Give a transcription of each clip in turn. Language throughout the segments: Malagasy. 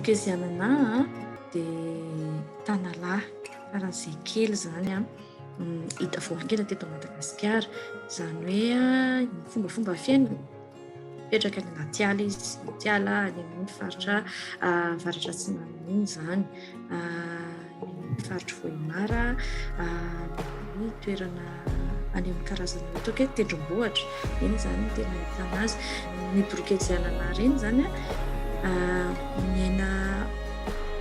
Borgesianana dia tanalahy karan'izay kely zany hita voalikena teto Madagasikara. Izany hoe ny fombafomba fiainana mipetraka any anaty ala izy, anaty ala any amin'ny faritra avaratra atsinanana iny izany, ny faritra Vohimara, ny toerana any amin'ny karazana ataoko hoe tendrombohitra, iny zany no tena ahitana azy. Ny borgesianana ireny zany miaina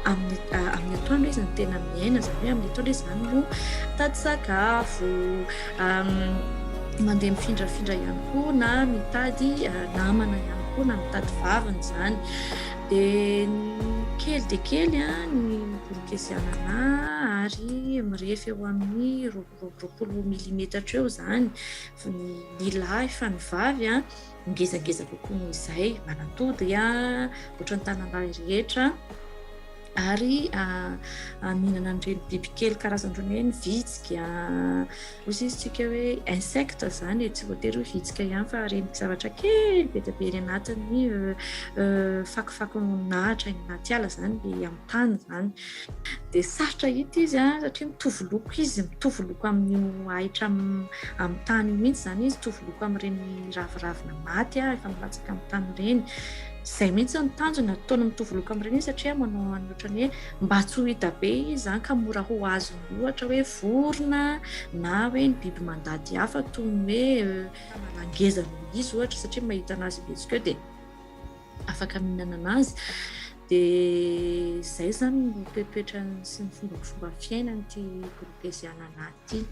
amin'ny atoandro izy no tena miaina, izany hoe amin'ny atoandro izy zany no mitady sakafo, mandeha mifindrafindra ihany koa na mitady namana ihany koa na mitady vavany izany. Dia kely dia kely ny borgesianana ary mirefy eo amin'ny 20 milimetatra eo izany ny lahy, fa ny vavy ngezangeza kokoa noho izay, manatody ohatran'ny tanalahy rehetra ary mihinana an'ireny bibikely karazan'ireny hoe ny vitsika, ozy izy tsika hoe insecte zany, tsy voatery hoe vitsika ihany fa ireny zavatra kely be dia be any anatiny, fakofako nahitra any anaty ala zany dia amin'ny tany zany. Dia sarotra hita izy satria mitovy loko izy, mitovy loko amin'ny ahitra amin'ny tany mihitsy zany izy, mitovy loko amin'ireny raviravina maty efa milatsaka amin'ny tany ireny. Izay mihitsy ny tanjony ataony mitovy loko amin'ireny izy, satria manao ohatran'ny hoe mba tsy ho hita be izy ka mora ho azony ohatra hoe vorona na hoe ny biby mandady hafa toy ny hoe manangeza noho izy ohatra, satria mahita anazy betsika eo dia afaka mihinana anazy. Dia izay zany no toetrany sy ny fombafomba fiainany ity borgesianana ity.